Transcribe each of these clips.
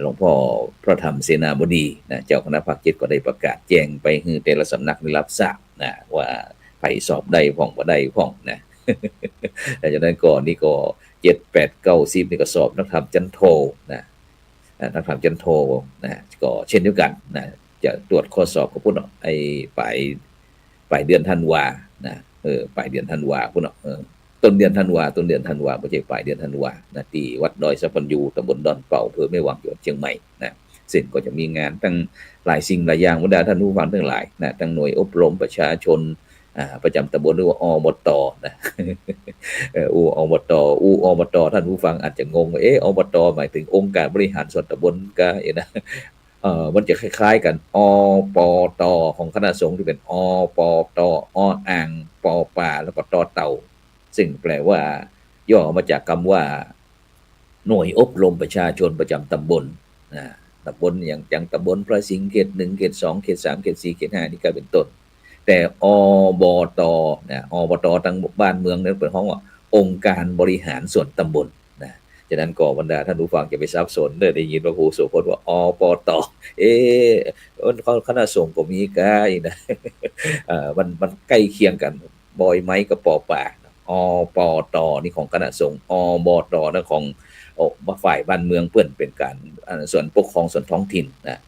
หลวงพ่อพระธรรมเสนาบดีนะเจ้าคณะภาค7ก็ได้ประกาศแจ้งไปให้แต่ละสำนักได้รับทราบนะว่าไผสอบได้พ้องบ่ได้พ้องนะดังนั้นก็นี่ก็7 8 9 10นี่ก็สอบนักธรรมจันโทนะนักธรรมจันโทนะก็เช่นเดียวกันนะจะตรวจข้อสอบก็พุ่นเนาะไอ้ปลายเดือนธันวานะปลายเดือนธันวาพุ่นเนาะต้นเดือนธันวาไม่ใช่ปลายเดือนธันวานะที่วัดดอยสะพันยูตำบลดอนเป่าอำเภอแม่วางจังหวัดเชียงใหม่นะซึ่งก็จะมีงานตั้งหลายสิ่งหลายอย่างบรรดาท่านผู้ฟังทั้งหลายนะตั้งหน่วยอบรมประชาชนประจำตำบลหรือว่าอบตนะอบตอบตท่านผู้ฟังอาจจะงงว่าอบตหมายถึงองค์การบริหารส่วนตำบลก็นะมันจะคล้ายๆกันปตของคณะสงฆ์ที่เป็นปตอ่างปปลาแล้วก็ตเต่าซึ่งแปลว่าย่อมาจากคำว่าหน่วยอบรมประชาชนประจำตำบลนะตำบลอย่างตำบลพระสิงห์เขต1เขต2เขต3เขต4เขต5นี่ก็เป็นต้นแต่อบตนะอบตทั้งบ้านเมืองนั้นเป็นห้องว่าองค์การบริหารส่วนตำบลนะฉะนั้นก็บรรดาท่านผู้ฟังจะไปซับสนได้ยินพระครูโสพจน์ว่าปตเอ๊ะคณะสงฆ์ก็มีกายนะมันใกล้เคียงกันบอยไม้กับปอป่าปตนี่ของคณะสงฆ์บตนั่นของฝ่ายบ้านเมืองเพื่อนเป็นการส่วนปกครองส่วนท้องถิ่นนะ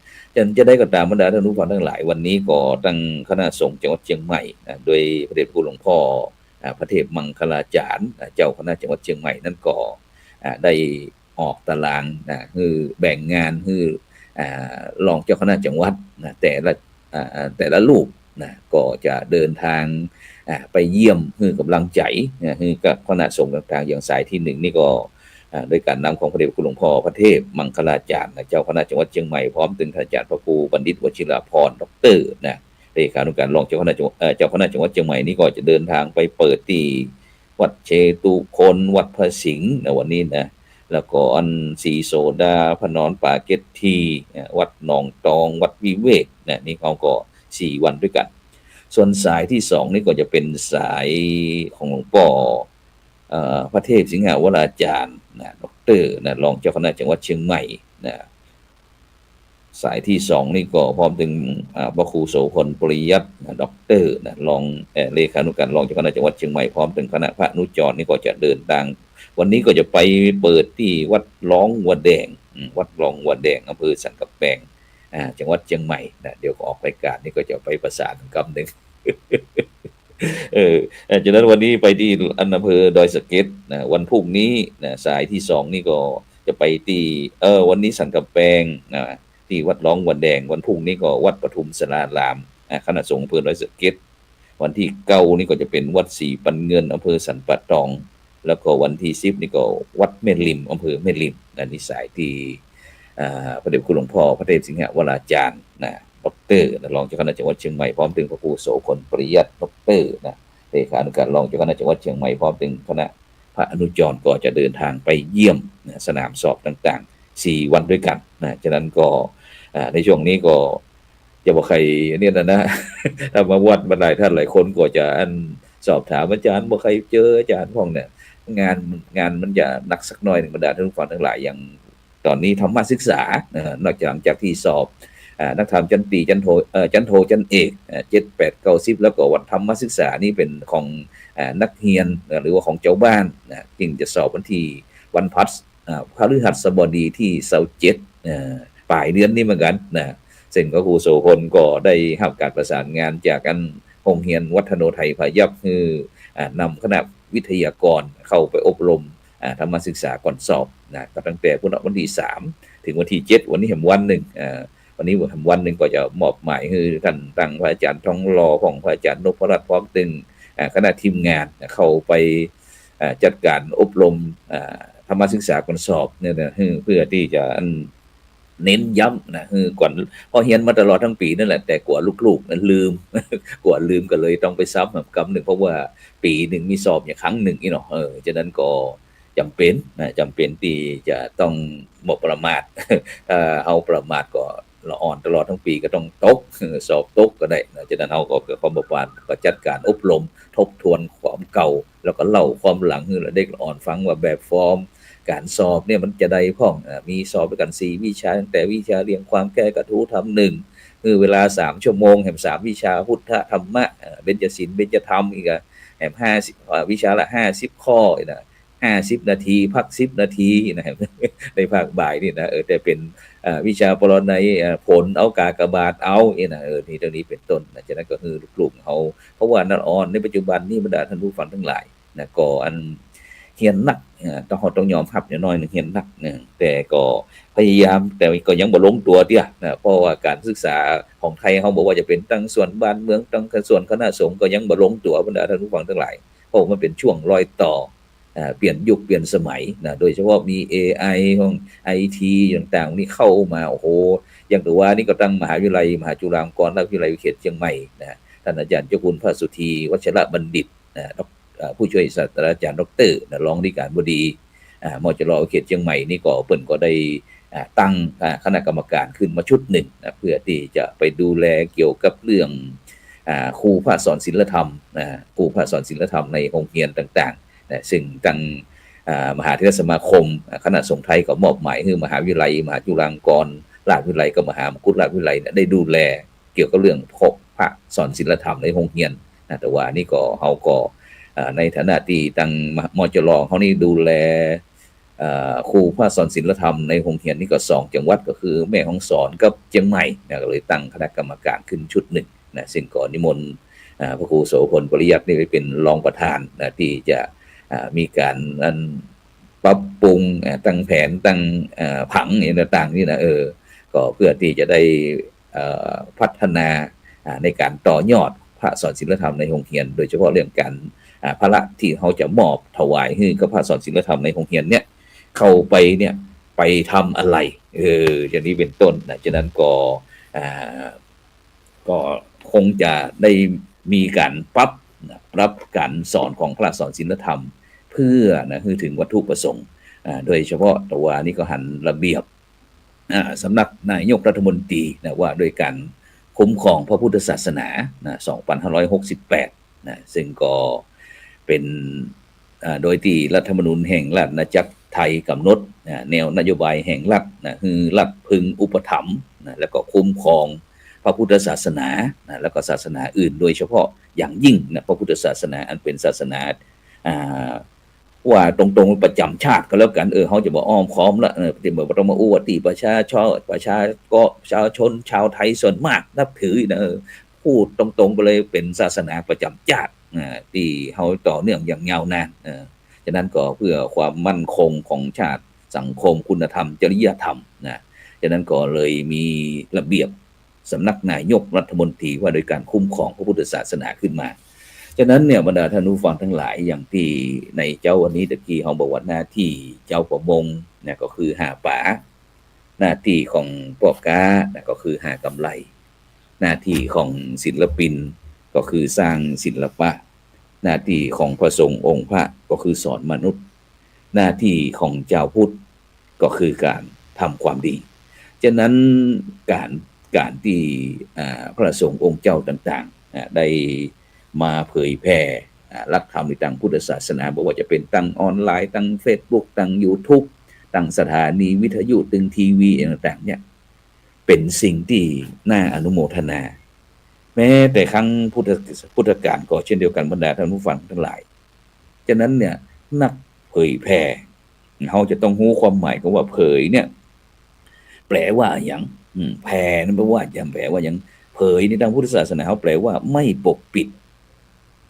จะได้ก็ตามบรรดาท่านผู้ฟังทั้งหลายวันนี้ก็ตั้งคณะสงฆ์จังหวัดเชียงใหม่นะโดยพระเดชพระคุณหลวงพ่อพระเทพมังคลาจารย์เจ้าคณะจังหวัดเชียงใหม่นั่นก็ได้ออกตารางนะคือแบ่งงานคือรองเจ้าคณะจังหวัดนะแต่ละลูกนะก็จะเดินทางไปเยี่ยมคือกำลังใจคือกับคณะสงฆ์ต่างๆอย่างสายที่1นี่ก็โดยการนำของพระเดชพระคุณหลวงพ่อพระเทพมังคลาจารย์เจ้าคณะจังหวัดเชียงใหม่พร้อมถึงท่านอาจารย์พระครูบัณฑิตวชิราพรดรนะเลขานุการรองเจ้าคณะจังหวัดเชียงใหม่นี่ก็จะเดินทางไปเปิดที่วัดเชตุพนวัดพระสิงห์ในวันนี้นะแล้วก็อันสีโสดาพนอนป่าเกตทีวัดหนองตองวัดวิเวกนะนี่เขาก็4 วันด้วยกันส่วนสายที่2นี่ก็จะเป็นสายของหลวงพ่อพระเทพสิงหาวราจารย์นะดรนะรองเจ้าคณะจังหวัดเชียงใหม่นะสายที่2นี่ก็พร้อมถึงพระครูโสพลปริยัตินะดรนะรองเลขานุการรองเจ้าคณะจังหวัดเชียงใหม่พร้อมถึงคณะพระอนุจรนี่ก็จะเดินทางวันนี้ก็จะไปเปิดที่วัดร้องวัดแดงวัดร้องวัดแดงอำเภอสันกำแพงจังหวัดเชียงใหม่นะเดี๋ยวก็ออกรายการนี่ก็จะไปประสานกำหนึ่งจากนั้นวันนี้ไปที่อำเภอดอยสะเก็ดนะวันพรุ่งนี้นะสายที่2นี่ก็จะไปที่วันนี้สันกำแพงนะที่วัดร้องวัดแดงวันพรุ่งนี้ก็วัดปทุมสารารามคณะสงฆ์อำเภอดอยสะเก็ดวันที่9นี่ก็จะเป็นวัดศรีปันเงินอำเภอสันป่าตองแล้วก็วันที่10นี่ก็วัดแม่ริมอำเภอแม่ริมนะนี่สายที่พระเดชคุณหลวงพ่อพระเทพสิงหวราจารย์นะดรรองเจ้าคณะจังหวัดเชียงใหม่พร้อมถึงพระครูโสพลปริยัติดรนะเลขานุการรองเจ้าคณะจังหวัดเชียงใหม่พร้อมถึงคณะพระอนุจรก็จะเดินทางไปเยี่ยมสนามสอบต่างๆ4 วันด้วยกันนะฉะนั้นก็ในช่วงนี้ก็จะบอกใครเนี่ยนะถ้ามาวัดบรรดาท่านหลายคนก็จะสอบถามอาจารย์บอกใครเจออาจารย์พวกเนี่ยงานมันจะหนักสักหน่อยหนึ่งบรรดาท่านผู้ฟังทั้งหลายอย่างตอนนี้ธรรมศึกษานอกจากหลังจากที่สอบนักธรรมจันตรีจันโทจันเอก7 8 9 10แล้วก็วันธรรมศึกษานี่เป็นของนักเรียนหรือว่าของเจ้าบ้านนะจึงจะสอบวันที่วันพฤหัสบดีที่27ปลายเดือนนี้เหมือนกันนะซึ่งพระครูโสพลก็ได้รับการประสานงานจากกันโรงเรียนวัฒโนไทยพยัคฆ์คือนำคณะวิทยากรเข้าไปอบรมธรรมศึกษาก่อนสอบนะก็ตั้งแต่วันที่3ถึงวันที่7วันนี้เห็นวันหนึ่งวันนี้วันหนึ่งก็จะมอบหมายคือท่านตั้งพระอาจารย์ทองหล่อของพระอาจารย์นพรัตน์พร้อมตึงคณะทีมงานเข้าไปจัดการอบรมธรรมศึกษาก่อนสอบเนี่ยนะเพื่อที่จะเน้นย้ำนะก่อนพอเรียนมาตลอดทั้งปีนั่นแหละแต่กว่าลูกๆนั้นลืม กว่าลืมก็เลยต้องไปซ้ำกับหนึ่งเพราะว่าปีหนึ่งมีสอบอย่างครั้งหนึ่งนี่เนาะฉะนั้นก็จำเป็นที่จะต้องบ่ประมาทเอาประมาทก็ละอ่อนตลอดทั้งปีก็ต้องตกสอบตกก็ได้นะฉะนั้นเอาก็เกิดความบ่ประมาทก็จัดการอบรมทบทวนความเก่าแล้วก็เล่าความหลังให้เด็กอ่อนฟังว่าแบบฟอร์ม การสอบเนี่ยมันจะได้พ้องมีสอบด้วยกัน4วิชาตั้งแต่วิชาเรียงความแก้กระทู้ธรรม1คือเวลา3ชั่วโมงแห่ง3วิชาพุทธธรรมะเบญจศีลเบญจธรรมอีกแห่ง50วิชาละ50ข้อนะ50นาทีพัก10นาทีนะครับในภาคบ่ายนี่นะแต่เป็นวิชาปรนัยผลเอากากบาทเอานะนี่ตรงนี้เป็นต้นนะฉะนั้นก็คือกลุ่มเขาเพราะว่านักอ่อนในปัจจุบันนี่บรรดาท่านผู้ฟังทั้งหลายนะก็อันเฮียนนักต้องยอมรับอย่างน้อยหนึ่งเฮียนนักนะแต่ก็พยายามแต่ก็ยังบ่ลงตัวเดียวนะเพราะว่าการศึกษาของไทยเขาบอกว่าจะเป็นตั้งส่วนบ้านเมืองตั้งส่วนคณะสงฆ์ก็ยังบ่ลงตัวบรรดาท่านผู้ฟังทั้งหลายเพราะมันเป็นช่วงรอยต่อเปลี่ยนยุคเปลี่ยนสมัยนะโดยเฉพาะมี AI ของไอทีต่างๆนี่เข้ามาโอ้โหอย่างตัวว่านี่ก็ตั้งมหาวิทยาลัยมหาจุฬาลงกรณราชวิทยาลัยเขตเชียงใหม่นะท่านอาจารย์เจ้าคุณพระสุธีวัชระบัณฑิตผู้ช่วยศาสตราจารย์ดรรองธิการบดีมจรเขตเชียงใหม่นี่ก็เปิ่นก็ได้ตั้งคณะกรรมการขึ้นมาชุดหนึ่งนะเพื่อที่จะไปดูแลเกี่ยวกับเรื่องครูภาคสอนศิลธรรมครูภาคสอนศิลธรรมในโรงเรียนต่างๆนะซึ่งทางมหาเถรสมาคมคณะสงฆ์ไทยก็มอบหมายให้มหาวิทยาลัยมหาจุฬาลงกรณราชวิทยาลัยกับมหามกุฏราชวิทยาลัยได้ดูแลเกี่ยวกับเรื่องพระสอนศิลธรรมในโรงเรียนนะแต่ว่านี่ก็เฮาก็ในฐานะที่ทางมจรเขานี่ดูแลครูภาคสอนศิลธรรมในโรงเรียนนี่ก็2จังหวัดก็คือแม่ฮ่องสอนกับเชียงใหม่นะก็เลยตั้งคณะกรรมการขึ้นชุดหนึ่งนะซึ่งก่อนนิมนต์พระครูโสพลปริยัตินี่เป็นรองประธานนะที่จะมีการปรับปรุงตั้งแผนตั้งผังต่างๆนี่นะก็เพื่อที่จะได้พัฒนาในการต่อยอดพระสอนศิลธรรมในโรงเรียนโดยเฉพาะเรื่องการพระที่เขาจะมอบถวายให้กับพระสอนศิลธรรมในโรงเรียนเนี่ยเข้าไปเนี่ยไปทำอะไรอย่างนี้เป็นต้นนะฉะนั้นก็คงจะได้มีการปรับการสอนของพระสอนศิลธรรมเพื่อนะคือถึงวัตถุประสงค์โดยเฉพาะตัวนี้ก็หันระเบียบสำนักนายกรัฐมนตรีนะว่าโดยการคุ้มครองพระพุทธศาสนา2568นะซึ่งก็เป็นโดยที่รัฐธรรมนูญแห่งราชอาณาจักรไทยกำหนดแนวนโยบายแห่งรัฐนะคือรัฐพึงอุปถัมภ์นะแล้วก็คุ้มครองพระพุทธศาสนานะแล้วก็ศาสนาอื่นโดยเฉพาะอย่างยิ่งนะพระพุทธศาสนาอันเป็นศาสนาว่าตรงๆประจำชาติก็แล้วกันเขาจะบอกอ้อมค้อมละที่เหมือนต้องมาอวดตีประชาชนชาวไทยส่วนมากนับถือนะพูดตรงๆไปเลยเป็นศาสนาประจำชาติที่เขาต่อเนื่องอย่างยาวนานฉะนั้นก็เพื่อความมั่นคงของชาติสังคมคุณธรรมจริยธรรมนะฉะนั้นก็เลยมีระเบียบสำนักนายกรัฐมนตรีว่าโดยการคุ้มครองพระพุทธศาสนาขึ้นมาฉะนั้นเนี่ยบรรดาท่านผู้ฟังทั้งหลายอย่างที่ในเจ้าวันนี้ตะกี้เขาบอกว่าหน้าที่เจ้าประมงเนี่ยก็คือหาปลาหน้าที่ของพ่อค้าเนี่ยก็คือหากำไรหน้าที่ของศิลปินก็คือสร้างศิลปะหน้าที่ของพระสงฆ์องค์พระก็คือสอนมนุษย์หน้าที่ของเจ้าพุทธก็คือการทำความดีฉะนั้นการที่พระสงฆ์องค์เจ้าต่างๆได้มาเผยแพร่หลักธรรมในทางพุทธศาสนาบอกว่าจะเป็นตั้งออนไลน์ตั้ง Facebook ตั้ง YouTube ตั้งสถานีวิทยุตั้งทีวีต่างๆเนี่ยเป็นสิ่งที่น่าอนุโมทนาแม้แต่ครั้งพุทธกาลก็เช่นเดียวกันบรรดาท่านผู้ฟังทั้งหลายฉะนั้นเนี่ยนักเผยแพร่เขาจะต้องรู้ความหมายของว่าเผยเนี่ยแปลว่าอย่างแพร่นั่นแปลว่าอย่างแปลว่าอย่างเผยในทางพุทธศาสนาเขาแปลว่าไม่ปกปิด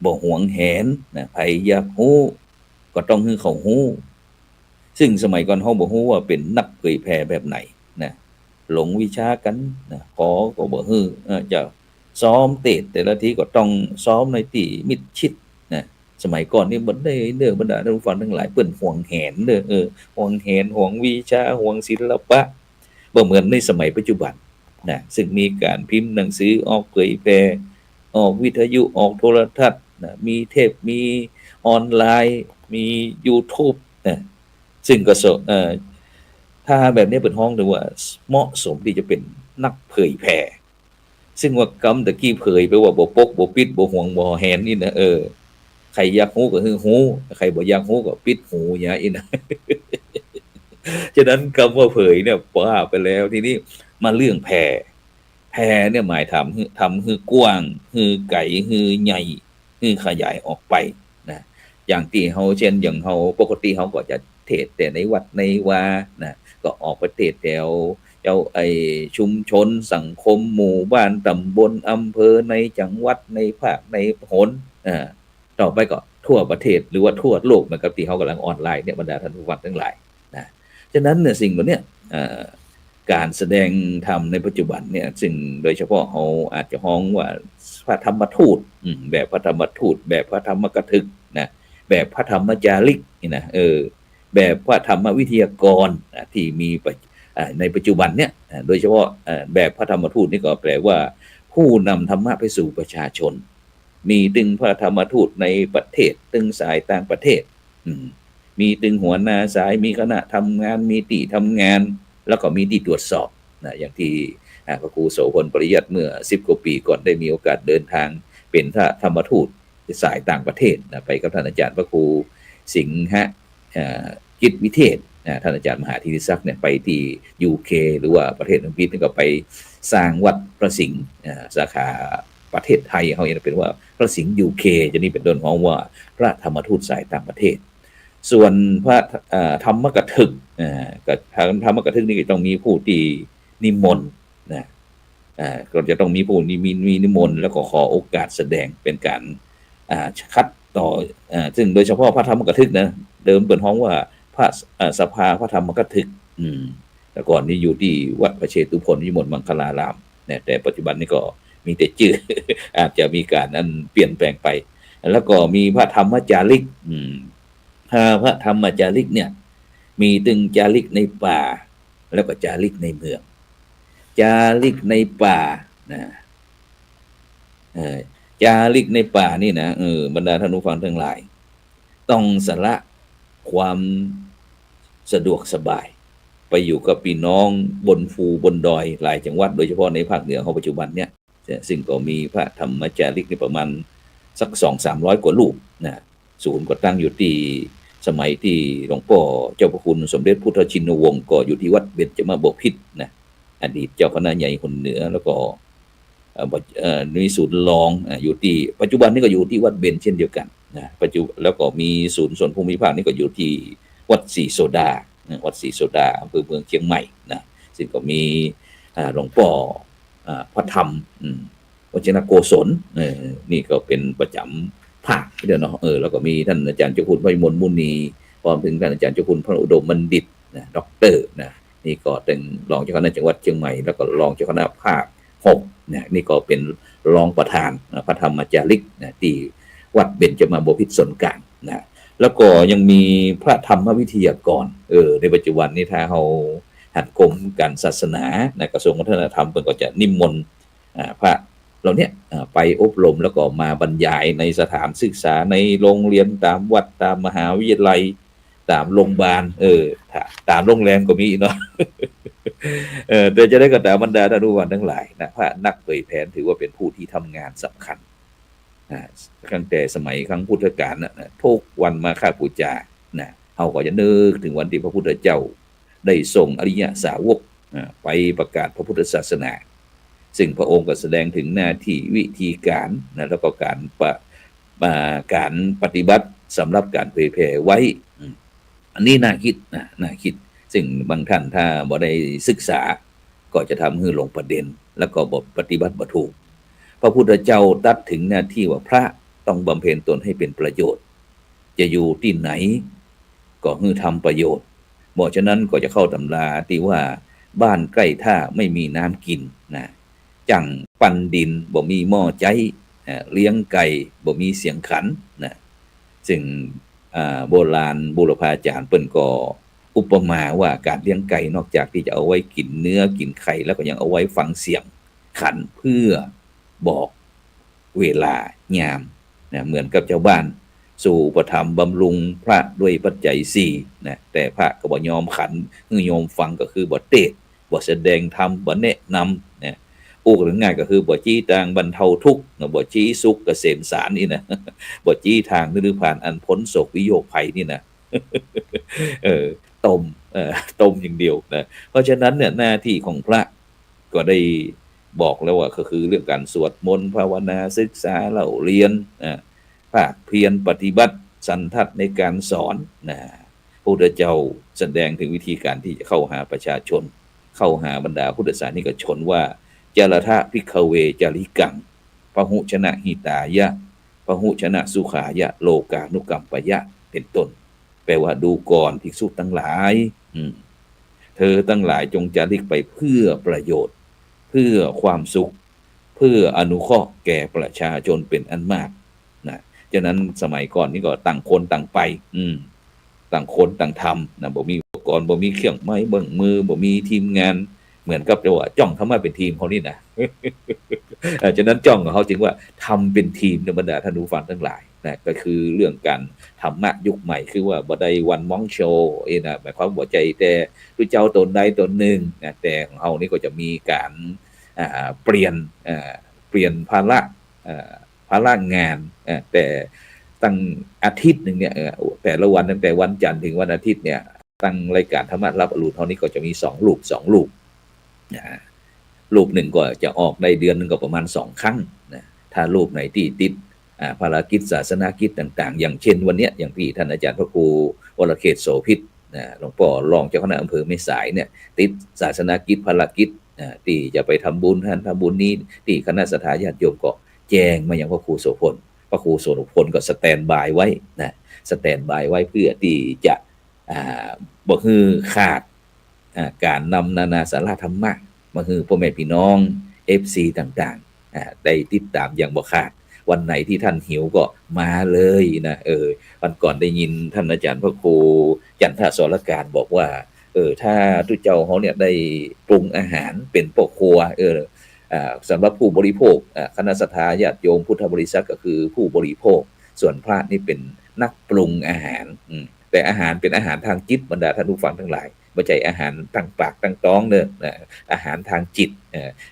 บ่หวงแหนนะใครอยากฮู้ก็ต้องให้เขาฮู้ซึ่งสมัยก่อนเขาบ่ฮู้ว่าเป็นนักเผยแพร่แบบไหนนะหลงวิชากันนะขอก็บ่ฮู้จะซ้อมเตะแต่ละทีก็ต้องซ้อมในที่มิดชิดนะสมัยก่อนนี่บ่ได้เด้อบรรดาท่านผู้ฟังทั้งหลายเปิ้นหวงแหนเด้อหวงแหนหวงวิชาหวงศิลปะบ่เหมือนในสมัยปัจจุบันนะซึ่งมีการพิมพ์หนังสือออกเผยแพร่ออกวิทยุออกโทรทัศน์นะมีเทปมีออนไลน์มี YouTube นะซึ่งก็ถ้าแบบนี้เป็นห้องถือว่าเหมาะสมที่จะเป็นนักเผยแพร่ซึ่งว่ากำตะกี้เผยไปว่าบ่ปกบ่ปิดบ่ห่วงบ่แหนนี่นะใครอยากฮู้ก็คือฮู้ใครบ่อยากฮู้ก็ปิดหูอย่างนี้นะ ฉะนั้นคำว่าเผยเนี่ยว่าไปแล้วทีนี้มาเรื่องแผ่เนี่ยหมายทำคือกว้างคือไก่คือใหญ่คือขยายออกไปนะอย่างที่เฮาเช่นอย่างเฮาปกติเฮาก็จะเทศน์แต่ในวัดในวานะก็ออกไปเทศน์แถวเจ้าชุมชนสังคมหมู่บ้านตำบลอำเภอในจังหวัดในภาคในหนอ่าต่อไปก็ทั่วประเทศหรือว่าทั่วโลกเหมือนกับที่เฮากำลังออนไลน์เนี่ยบรรดาท่านผู้ฟังทั้งหลายนะ ฉะนั้นเนี่ยสิ่งเหล่าเนี้ยการแสดงธรรมในปัจจุบันเนี่ยซึ่งโดยเฉพาะเขาอาจจะฮ้องว่าพระธรรมทูตแบบพระธรรมทูตแบบพระธรรมกถึกนะแบบพระธรรมจาริกนี่นะแบบพระธรรมวิทยากรที่มีในปัจจุบันเนี่ยโดยเฉพาะแบบพระธรรมทูตนี่ก็แปลว่าผู้นำธรรมะไปสู่ประชาชนมีตึงพระธรรมทูตในประเทศตึงสายต่างประเทศมีตึงหัวหน้าสายมีคณะทำงานมีที่ทำงานแล้วก็มีที่ตรวจสอบนะอย่างที่พระครูโสพลปริยัติเมื่อ10กว่าปีก่อนได้มีโอกาสเดินทางเป็นพระธรรมทูตสายต่างประเทศนะไปกับท่านอาจารย์พระครูสิงหะกิจวิเทศท่านอาจารย์มหาธีรศักดิ์เนี่ยไปที่ UK หรือว่าประเทศอังกฤษนี่ก็ไปสร้างวัดพระสิงห์สาขาประเทศไทยเขาเองเป็นว่าพระสิงห์ UK จะนี่เป็นต้นของว่าพระธรรมทูตสายต่างประเทศส่วนพระธรรมกถึกกับธรรมกถึกนี่ก็ต้องมีผู้ที่นิมนต์นะก็จะต้องมีผู้มีนิมนต์แล้วก็ขอโอกาสแสดงเป็นการคัดต่อซึ่งโดยเฉพาะพระธรรมกถึกนะเดิมเป็นห้องว่าพระสภาพระธรรมกถึกแต่ก่อนนี้อยู่ที่วัดพระเชตุพนวิมลมังคลารามเนี่ยแต่ปัจจุบันนี้ก็มีแต่ชื่อ อาจจะมีการนั้นเปลี่ยนแปลงไปแล้วก็มีพระธรรมจาริกพระธรรมจาริกเนี่ยมีตึงจาริกในป่าแล้วก็จาริกในเมืองจาริกในป่านะจาริกในป่านี่นะบรรดาท่านผู้ฟังทั้งหลายต้องสละความสะดวกสบายไปอยู่กับพี่น้องบนภูบนดอยหลายจังหวัดโดยเฉพาะในภาคเหนือของปัจจุบันเนี่ยซึ่งก็มีพระธรรมจาริกประมาณสัก 200-300 กว่ารูปนะศูนย์ก็ตั้งอยู่ที่สมัยที่หลวงพ่อเจ้าพระคุณสมเด็จพุทธชินวงศ์ก็อยู่ที่วัดเบญจมาบพิตรนะอดีตเจ้าคณะใหญ่คนเหนือแล้วก็มีศูนย์รองอยู่ที่ปัจจุบันนี้ก็อยู่ที่วัดเบญเช่นเดียวกันนะปัจจุแล้วก็มีศูนย์ส่วนภูมิภาคนี่ก็อยู่ที่วัดศรีโซดาวัดศรีโซดาอำเภอเมืองเชียงใหม่นะซึ่งก็มีหลวงพ่อพระธรรมวชิรโกศลนี่ก็เป็นประจำภาคเดียวเนาะแล้วก็มีท่านอาจารย์เจ้าคุณพระวิมลมุนีพร้อมถึงท่านอาจารย์เจ้าคุณพระอุดมบัณฑิตนะด็อกเตอร์นะนี่ก็เป็นรองเจ้าคณะจังหวัดเชียงใหม่แล้วก็รองเจ้าคณะภาค6นะนี่ก็เป็นรองประธานพระธรรมจาริกนะที่วัดเบญจมาบพิตรส่วนกลางนะแล้วก็ยังมีพระธรรมวิทยากรในปัจจุบันนี้ถ้าเราหัดกรมการศาสนาในกระทรวงวัฒนธรรมเพิ่นก็จะนิมนต์พระเราเนี่ยไปอบรมแล้วก็มาบรรยายในสถานศึกษาในโรงเรียนตามวัดตามมหาวิทยาลัยตามโรงพยาบาลตามโรงแรมก็มีเนาะ แต่จะได้กระตามบรรดาท่านผู้ฟังทั้งหลายนะพระนักเผยแผ่ถือว่าเป็นผู้ที่ทำงานสำคัญตั้งแต่สมัยครั้งพุทธกาลนะทุกวันมาฆบูชานะเขาก็จะนึกถึงวันที่พระพุทธเจ้าได้ส่งอริยสาวกไปประกาศพระพุทธศาสนาซึ่งพระองค์ก็แสดงถึงหน้าที่วิธีการนะแล้วก็การปฏิบัติสำหรับการเผยแผ่ไว้อันนี้น่าคิดนะน่าคิดซึ่งบางท่านถ้าบ่ได้ศึกษาก็จะทำให้หลงประเด็นแล้วก็บ่ปฏิบัติบ่ถูกพระพุทธเจ้าตรัสถึงหน้าที่ว่าพระต้องบำเพ็ญตนให้เป็นประโยชน์จะอยู่ที่ไหนก็คือทำประโยชน์เพราะฉะนั้นก็จะเข้าตำราที่ว่าบ้านใกล้ท่าไม่มีน้ำกินนะจังปั่นดินบ่มีหม้อใจเลี้ยงไก่บ่มีเสียงขันนะซึ่งโบราณบูรพาจารย์เปิ้นก็อุปมาว่าการเลี้ยงไก่นอกจากที่จะเอาไว้กินเนื้อกินไข่แล้วก็ยังเอาไว้ฟังเสียงขันเพื่อบอกเวลายามนะเหมือนกับเจ้าบ้านสู่อุปถัมภ์บำรุงพระด้วยปัจจัย4นะแต่พระก็บ่ยอมขันคือยอมฟังก็คือบ่เทศน์บ่แสดงธรรมบ่แนะนำนะพูดง่ายๆก็คือบ่จี้ทางบรรเทาทุกข์บ่จี้สุขเกษมสารนี่นะบ่จี้ทางนิพพานอันพ้นโศกวิโยคภัยนี่นะ ต้มต้มอย่างเดียวนะเพราะฉะนั้นเนี่ยหน้าที่ของพระก็ได้บอกแล้วว่าก็คือเรื่องการสวดมนต์ภาวนาศึกษาเล่าเรียนภาคเพียรปฏิบัติสันทัดในการสอนนะพระพุทธเจ้าแสดงถึงวิธีการที่จะเข้าหาประชาชนเข้าหาบรรดาพุทธศาสนิกชนว่าจารทะภิกขเวจาริกังพหุชนะหิตายะพหุชนะสุขายะโลกานุกรรมปยะเป็นต้นแปลว่าดูก่อนภิกษุทั้งหลายเธอทั้งหลายจงจาริกไปเพื่อประโยชน์เพื่อความสุขเพื่ออนุเคราะห์แก่ประชาชนเป็นอันมากนะฉะนั้นสมัยก่อนนี่ก็ต่างคนต่างไปต่างคนต่างทำนะบ่มีอุปกรณ์บ่มีเครื่องไม้เบิ่งมือบ่มีทีมงานเหมือนกับเรียกว่าจ้องทำมาเป็นทีมเขานี่นะ ฉะนั้นจ้องของเขาจึงว่าทำเป็นทีมในบรรดาท่านผู้ฟังทั้งหลายนะก็คือเรื่องการธรรมะยุคใหม่คือว่าบ่ได้วันมองโชว์นะหมายความว่าใจแต่ผู้เจ้าตนใดตนหนึ่งนะแต่ของเขานี่ก็จะมีการเปลี่ยนภาระงานแต่ตั้งอาทิตย์หนึ่งเนี่ยแต่ละวันตั้งแต่วันจันทร์ถึงวันอาทิตย์เนี่ยตั้งรายการธรรมะรับอรุณเท่านี้ก็จะมี2ลูกรูปหนึ่งก็จะออกในเดือนนึงก็ประมาณ2ครั้งนะถ้ารูปไหนที่ติดภารกิจศาสนากิจต่างๆอย่างเช่นวันนี้อย่างที่ท่านอาจารย์พระครูวรเขตโสภิตนะหลวงพ่อรองเจ้าคณะอำเภอแม่สายเนี่ยติดศาสนากิจภารกิจที่จะไปทำบุญท่านทำบุญนี้ที่คณะสัทธาญาติโยมก็แจ้งมาอย่างพระครูโสพลพระครูโสพลก็สแตนบายไว้นะสแตนบายไว้เพื่อที่จะบ่ฮือขาดการนำนานาสาระธรรมะมาคือพ่อแม่พี่น้อง FC ต่างๆได้ติดตามอย่างบ่ขาดวันไหนที่ท่านหิวก็มาเลยนะวันก่อนได้ยินท่านอาจารย์พระครูจันทสรการบอกว่าถ้าทุกเจ้าเขาเนี่ยได้ปรุงอาหารเป็นพ่อครัวสำหรับผู้บริโภคคณะสัทธาญาติโยมพุทธบริษัทก็คือผู้บริโภคส่วนพระนี่เป็นนักปรุงอาหารแต่อาหารเป็นอาหารทางจิตบรรดาท่านผู้ฟังทั้งหลายไม่ใช่อาหารทางปากทางท้องเนอะอาหารทางจิต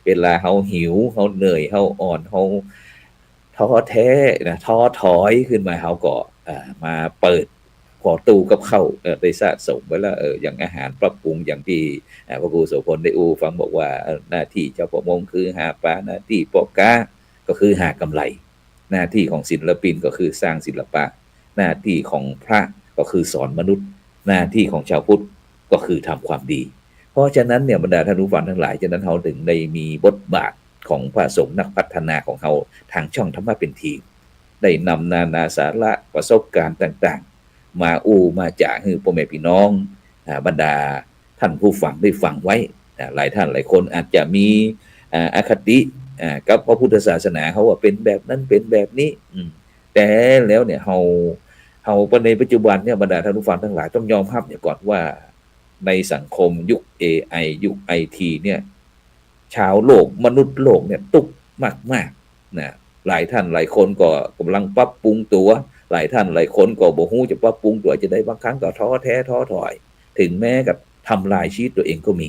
เวลาเฮาหิวเฮาเหนื่อยเฮาอ่อนเฮาท้อแท้นะท้อถอยขึ้นมาเฮาก็มาเปิดขอตู้กับข้าวได้สะสมไว้แล้วอย่างอาหารปรับปรุงอย่างที่พระครูโสพลได้ฟังบอกว่าหน้าที่เจ้าประมงคือหาปลาหน้าที่ปอกกาก็คือหากำไรหน้าที่ของศิลปินก็คือสร้างศิลปะหน้าที่ของพระก็คือสอนมนุษย์หน้าที่ของชาวพุทธก็คือทำความดีเพราะฉะนั้นเนี่ยบรรดาท่านผู้ฟังทั้งหลายฉะนั้นเราถึงได้มีบทบาทของพระสงฆ์นักพัฒนาของเราทางช่องธรรมะเป็นทีมได้นำนานาสาระประสบการณ์ต่างๆมามาจากให้พ่อแม่พี่น้องบรรดาท่านผู้ฟังได้ฟังไว้หลายท่านหลายคนอาจจะมีอคติกับพระพุทธศาสนาเขาว่าเป็นแบบนั้นเป็นแบบนี้แต่แล้วเนี่ยเราในปัจจุบันเนี่ยบรรดาท่านผู้ฟังทั้งหลายต้องยอมรับเนี่ยก่อนว่าในสังคมยุค AI ยุค IT เนี่ยชาวโลกมนุษย์โลกเนี่ยตุกมากๆนะหลายท่านหลายคนก็กำลังปรับปรุงตัวหลายท่านหลายคนก็บ่ฮู้จะปรับปรุงตัวจะได้บางครั้งก็ท้อแท้ท้อถอยถึงแม้กับทำลายชีวิตตัวเองก็มี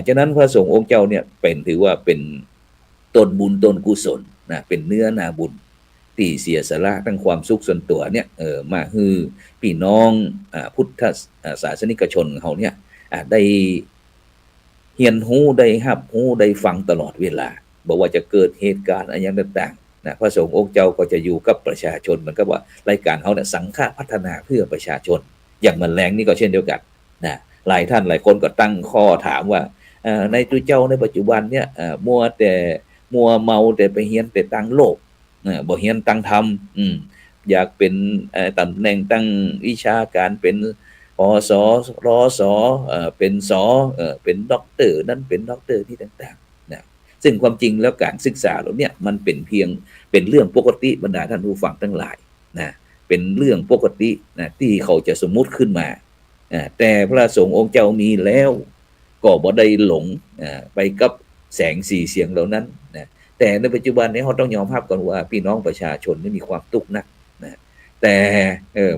ฉะนั้นพระสงฆ์องค์เจ้าเนี่ยถือว่าเป็นต้นบุญต้นกุศลนะเป็นเนื้อนาบุญที่เสียสละทั้งความสุขส่วนตัวเนี่ยมาฮือพี่น้องพุทธศาสนิกชนเขาเนี่ยได้เรียนรู้ได้รับรู้ได้ฟังตลอดเวลาบอกว่าจะเกิดเหตุการณ์อะไรอย่างต่างๆนะพระสงฆ์องค์เจ้าก็จะอยู่กับประชาชนเหมือนกับว่ารายการเขาเนี่ยสังฆพัฒนาเพื่อประชาชนอย่างมันแรงนี่ก็เช่นเดียวกันนะหลายท่านหลายคนก็ตั้งข้อถามว่าในตัวเจ้าในปัจจุบันเนี่ยมัวเมาแต่ไปเฮียนแต่ตั้งโลกบ่เฮียนตั้งธรรมอยากเป็นตำแหน่งตั้งวิชาการเป็นปสรสเป็นสเป็นด็อกเตอร์นั้นเป็นด็อกเตอร์ที่ต่างๆนะซึ่งความจริงแล้วการศึกษาเหล่านี้มันเป็นเพียงเป็นเรื่องปกติบรรดาท่านผู้ฟังทั้งหลายนะเป็นเรื่องปกตินะที่เขาจะสมมุติขึ้นมาแต่พระสงฆ์องค์เจ้ามีแล้วก็บ่ได้หลงไปกับแสงสีเสียงเหล่านั้นนะแต่ในปัจจุบันนี้เราต้องยอมรับก่อนว่าพี่น้องประชาชนนี่มีความทุกข์นักนะแต่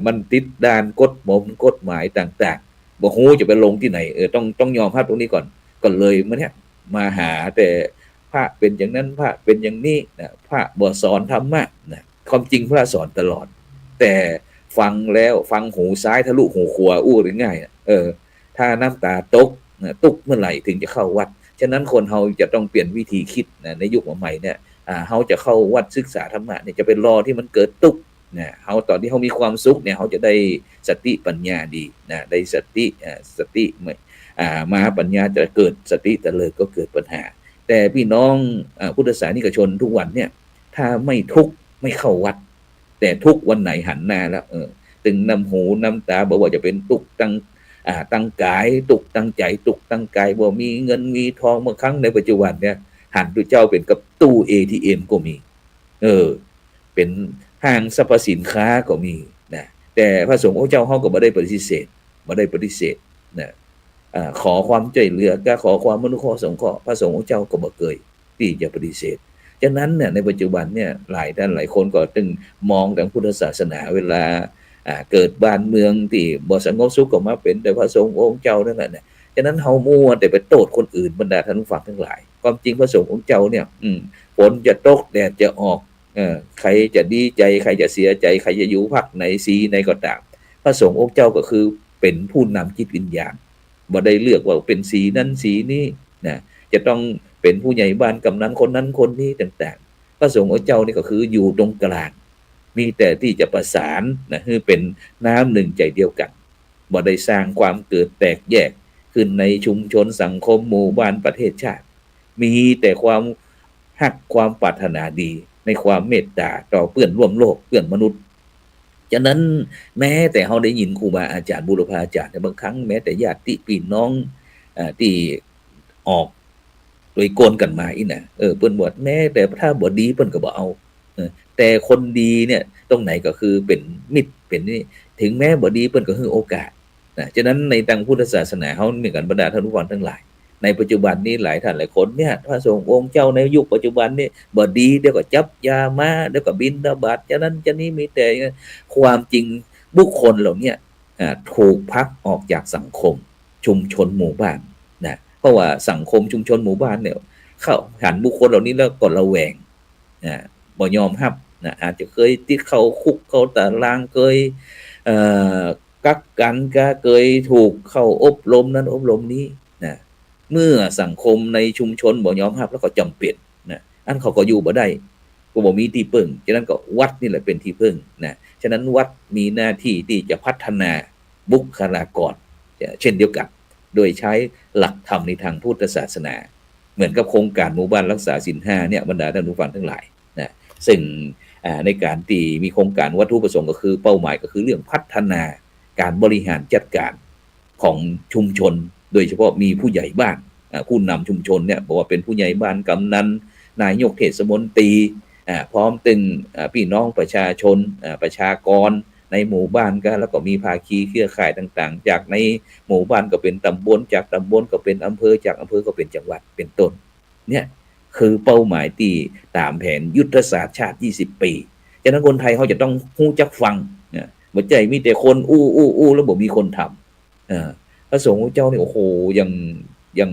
มันติดด่านกฎหมายต่างๆบ่ฮู้จะไปลงที่ไหนต้องยอมรับตรงนี้ก่อนก็เลยมาหาแต่พระเป็นอย่างนั้นพระเป็นอย่างนี้นะพระบ่สอนธรรมะนะความจริงพระสอนตลอดแต่ ฟังแล้วฟังหูซ้ายทะลุหูขวาอู้หรือง่ายถ้าน้ำตาตกตุกเมื่อไหร่ถึงจะเข้าวัดฉะนั้นคนเราจะต้องเปลี่ยนวิธีคิดนะในยุคใหม่เนี่ยเขาจะเข้าวัดศึกษาธรรมะเนี่ยจะเป็นรอที่มันเกิดตุกนะเขาตอนที่เขามีความสุขเนี่ยเขาจะได้สติปัญญาดีนะได้สติมาปัญญาจะเกิดสติแต่เลยก็เกิดปัญหาแต่พี่น้องพุทธศาสนิกชนทุกวันเนี่ยถ้าไม่ทุกข์ไม่เข้าวัดแต่ทุกวันไหนหันหน้าแล้วตึงน้ำหูน้ำตาบอกว่าจะเป็นตุกตั้งกายตุกตั้งใจตุกตั้งกายบ่มีเงินมีทองบางครั้งในปัจจุบันเนี่ยหันดูเจ้าเป็นกับตู้ ATM ก็มีเป็นห้างสรรพสินค้าก็มีนะแต่พระสงฆ์องค์เจ้าเขาก็บ่ได้ปฏิเสธนะขอความช่วยเหลือก็ขอความอนุเคราะห์สงเคราะห์พระสงฆ์องค์เจ้าก็บ่เคยที่จะปฏิเสธฉะนั้นเนี่ยในปัจจุบันเนี่ยหลายท่านหลายคนก็ตึงมองทางพุทธศาสนาเวลาเกิดบ้านเมืองที่บ่สงบสุขก็มาเป็นแต่พระสงฆ์องค์เจ้านั่นแหละเนี่ยฉะนั้นเฮามัวแต่ไปโทษคนอื่นบรรดาท่านผู้ฟังทั้งหลายความจริงพระสงฆ์องค์เจ้าเนี่ยฝนจะตกแดดจะออกใครจะดีใจใครจะเสียใจใครจะอยู่พรรคไหนสีไหนก็ตามพระสงฆ์องค์เจ้าก็คือเป็นผู้นำจิตวิญญาณบ่ได้เลือกว่าเป็นสีนั้นสีนี้นะจะต้องเป็นผู้ใหญ่บ้านกำนันคนนั้นคนนี้ต่างๆพระสงฆ์องค์เจ้านี่ก็คืออยู่ตรงกลางมีแต่ที่จะประสานนะคือเป็นน้ำหนึ่งใจเดียวกันบ่ได้สร้างความเกิดแตกแยกขึ้นในชุมชนสังคมหมู่บ้านประเทศชาติมีแต่ความฮักความปรารถนาดีในความเมตตาต่อเพื่อนร่วมโลกเพื่อนมนุษย์ฉะนั้นแม้แต่เราได้ยินครูบาอาจารย์บุรพาจารย์ในบางครั้งแม้แต่ญาติพี่น้องที่ออกโดยโกนกันมาอีน่ะเปิ้นบอกแม้แต่ถ้าบ่ดีเปิ้นก็บ่เอาแต่คนดีเนี่ยตรงไหนก็คือเป็นมิตรเป็นนี่ถึงแม้บ่ดีเปิ้นก็ให้โอกาสนะฉะนั้นในทางพุทธศาสนาเฮามีกันบรรดาท่านผู้ฟังทั้งหลายในปัจจุบันนี้หลายท่านหลายคนเนี่ยพระสงฆ์องค์เจ้าในยุคปัจจุบันนี้บ่ดีเดี๋ยวก็จับยามาเดี๋ยวก็บิณฑบาตฉะนั้นฉะนี้มีแต่ความจริงบุคคลเหล่านี้ถูกพักออกจากสังคมชุมชนหมู่บ้านนะเพราะว่าสังคมชุมชนหมู่บ้านเนี่ยเข้าหันบุคคลเหล่านี้แล้วก็ระแวงบ่ยอมรับนะอาจจะเคยติดเข้าคุกเข้าตารางเคยกักกันก็เคยถูกเข้าอบรมนั้นอบรมนี้นะเมื่อสังคมในชุมชนบ่ยอมรับแล้วก็จำเป็นนะอันเขาก็อยู่บ่ได้ก็บ่มีที่พึ่งฉะนั้นก็วัดนี่แหละเป็นที่พึ่งนะฉะนั้นวัดมีหน้าที่ที่จะพัฒนาบุคลากรเช่นเดียวกันโดยใช้หลักธรรมในทางพุทธศาสนาเหมือนกับโครงการหมู่บ้านรักษาศีล5เนี่ยบรรดาท่านผู้ฟังทั้งหลายนะซึ่งในการที่มีโครงการวัตถุประสงค์ก็คือเป้าหมายก็คือเรื่องพัฒนาการบริหารจัดการของชุมชนโดยเฉพาะมีผู้ใหญ่บ้านผู้นำชุมชนเนี่ยบอกว่าเป็นผู้ใหญ่บ้านกำนันนายกเทศมนตรีพร้อมตึงพี่น้องประชาชนประชากรในหมู่บ้านก็แล้วก็มีภาคีเครือข่ายต่างๆจากในหมู่บ้านก็เป็นตำบลจากตำบลก็เป็นอำเภอจากอำเภอก็เป็นจังหวัดเป็นต้นเนี่ยคือเป้าหมายที่ตามแผนยุทธศาสตร์ชาติ20 ปีฉะนั้นคนไทยเขาจะต้องฮู้จักฟังบ่ใจมีแต่คนอู้แล้วบ่มีคนทำพระสงฆ์เจ้านี่โอ้โหยัง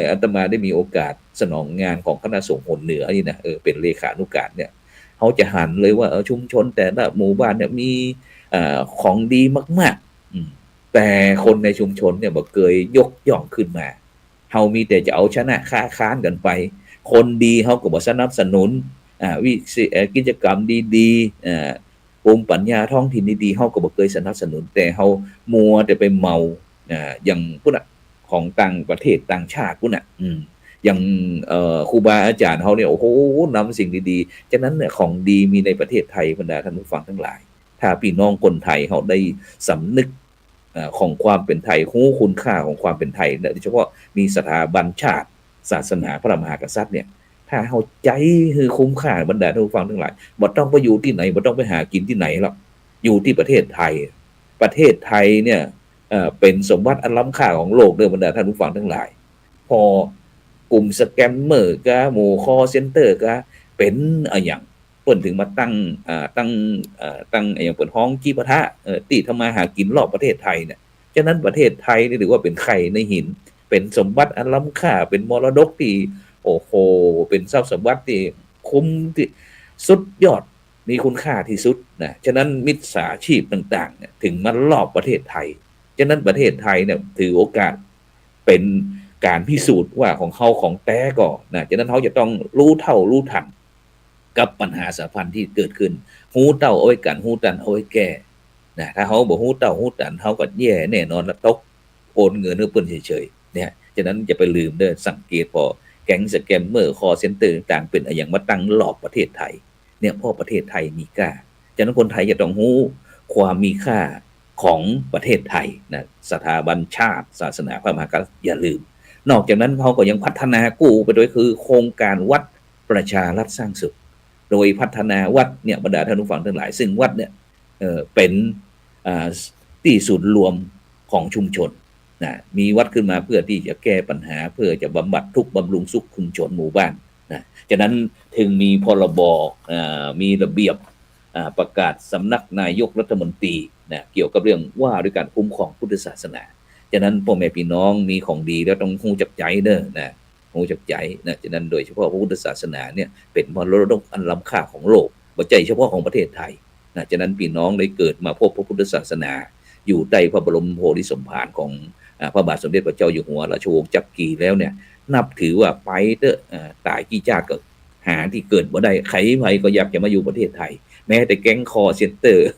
อาตมาได้มีโอกาสสนองงานของคณะสงฆ์หนเหนือนี่นะเป็นเลขานุการเนี่ยเขาจะหันเลยว่าชุมชนแต่ละหมู่บ้านเนี่ยมีของดีมากๆแต่คนในชุมชนเนี่ยบ่เคยยกย่องขึ้นมาเฮามีแต่จะเอาชนะค้านกันไปคนดีเฮาก็บ่สนับสนุนกิจกรรมดีๆภูมิปัญญาท้องถิ่นดีๆเฮาก็บ่เคยสนับสนุนแต่เฮามัวแต่ไปเมาอย่างพุ่นน่ะของต่างประเทศต่างชาติพุ่นน่ะอย่างครูบาอาจารย์เฮาเนี่ยโอ้โหนำสิ่งดีๆฉะนั้นเนี่ยของดีมีในประเทศไทยบรรดาท่านผู้ฟังทั้งหลายถ้าพี่น้องคนไทยเฮาได้สำนึกของความเป็นไทยรู้คุณค่าของความเป็นไทยโดยเฉพาะมีสถาบันชาติศาสนาพระมหากษัตริย์เนี่ยถ้าเฮาใจคือคุ้มค่าบรรดาท่านผู้ฟังทั้งหลายบ่ต้องไปอยู่ที่ไหนบ่ต้องไปหากินที่ไหนหรอกอยู่ที่ประเทศไทยเนี่ยเป็นสมบัติอันล้ำค่าของโลกเด้อบรรดาท่านผู้ฟังทั้งหลายพอกลุ่มสแกมเมอร์ก็หมู่คอเซ็นเตอร์ก็เป็นอย่างเพิ่นถึงมาตั้งอย่างเปิดห้องจี้ปะทะที่ทำมาหากินรอบประเทศไทยเนี่ยฉะนั้นประเทศไทยนี่ถือว่าเป็นไข่ในหินเป็นสมบัติอันล้ำค่าเป็นมรดกที่โอ้โหเป็นทรัพย์สมบัติที่คุ้มที่สุดยอด มีคุณค่าที่สุดนะฉะนั้นมิจฉาชีพต่างๆเนี่ยถึงมันรอบประเทศไทยฉะนั้นประเทศไทยเนี่ยถือโอกาสเป็นการพิสูจน์ว่าของเขาของแท้ก่อนนะฉะนั้นเขาจะต้องรู้เท่ารู้ทันกับปัญหาสารพันที่เกิดขึ้นหูเต้าเอาไว้กันหูตันเอาไว้แก้นะถ้าเขาบอกหูเต้าหูตันเขาก็แย่แน่นอนแล้วตกโอนเงินเพื่อเปิ้นเฉยๆเนี่ยฉะนั้นจะไปลืมเด้อสังเกตพอแก๊งสแกมเมอร์คอเซ็นเตอร์ต่างๆเป็นอย่างมาตั้งหลอกประเทศไทยเนี่ยเพราะประเทศไทยมีค่าฉะนั้นคนไทยจะต้องรู้ความมีค่าของประเทศไทยนะสถาบันชาติศาสนาพระมหากษัตริย์อย่าลืมนอกจากนั้นเขาก็ยังพัฒนากู้ไปด้วยคือโครงการวัดประชารัฐสร้างสุขโดยพัฒนาวัดเนี่ยบรรดาท่านผู้ฟังทั้งหลายซึ่งวัดเนี่ยเป็นที่ศูนย์รวมของชุมชนนะมีวัดขึ้นมาเพื่อที่จะแก้ปัญหาเพื่อจะบำบัดทุกข์บำรุงสุขชุมชนหมู่บ้านนะฉะนั้นถึงมีพรบมีระเบียบประกาศสำนักนายกรัฐมนตรีนะเกี่ยวกับเรื่องว่าด้วยการคุ้มครองพุทธศาสนาฉะนั้นพ่อแม่พี่น้องมีของดีแล้วต้องฮู้จักใจเด้อนะฮู้จักใจนะฉะนั้นโดยเฉพาะพระพุทธศาสนาเนี่ยเป็นมรดกอันล้ำค่าของโลกบ่ใช่เฉพาะของประเทศไทยนะฉะนั้นพี่น้องได้เกิดมาพบพระพุทธศาสนาอยู่ใต้พระบรมโพธิสมภารของพระบาทสมเด็จพระเจ้าอยู่หัวราชวงศ์จักรีแล้วเนี่ยนับถือว่าไปเด้อตายกี่ชาติก็หาที่เกิดบ่ได้ใครก็อยากจะมาอยู่ประเทศไทยแม้แต่แก๊งคอเซ็นเตอร์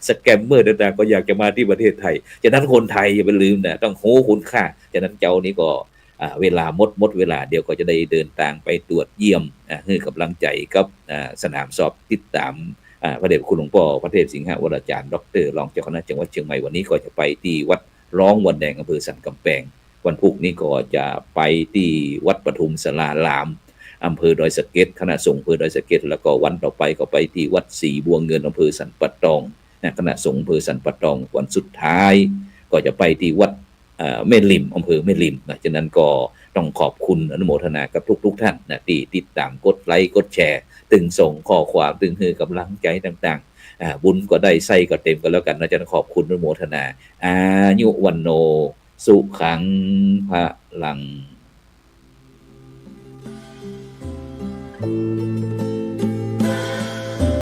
สแกมเมอร์ต่างๆก็อยากจะมาที่ประเทศไทยฉะนั้นคนไทยอย่าไปลืมนะต้องโหคุณค่าฉะนั้นเจ้านี้ก็เวลาหมดเวลาเดี๋ยวก็จะได้เดินทางไปตรวจเยี่ยมให้กำลังใจกับสนามสอบติดตามพระเดชคุณหลวงพ่อพระเทพสิงหวรอาจารย์ดรรองเจ้าคณะจังหวัดเชียงใหม่วันนี้ก็จะไปที่วัดร้องวันแดงอำเภอสันกำแพงวันพุธนี้ก็จะไปที่วัดปทุมศาลารามอำเภอดอยสะเก็ดคณะสงฆ์อำเภอดอยสะเก็ดแล้วก็วันต่อไปก็ไปที่วัดศรีบัวเงินอำเภอสันปะตองคณะสงฆ์อำเภอสันปะตองวันสุดท้ายก็จะไปที่วัดแม่ริมอำเภอแม่ริมนะฉะนั้นก็ต้องขอบคุณอนุโมทนากับทุกท่านนะที่ติดตามกดไลค์กดแชร์ตึงส่งข้อความตึงคือกำลังใจต่างๆบุญก็ได้ไส้ก็เต็มกันแล้วกันนะจะขอบคุณอนุโมทนาอายุวันโนสุขังพลัง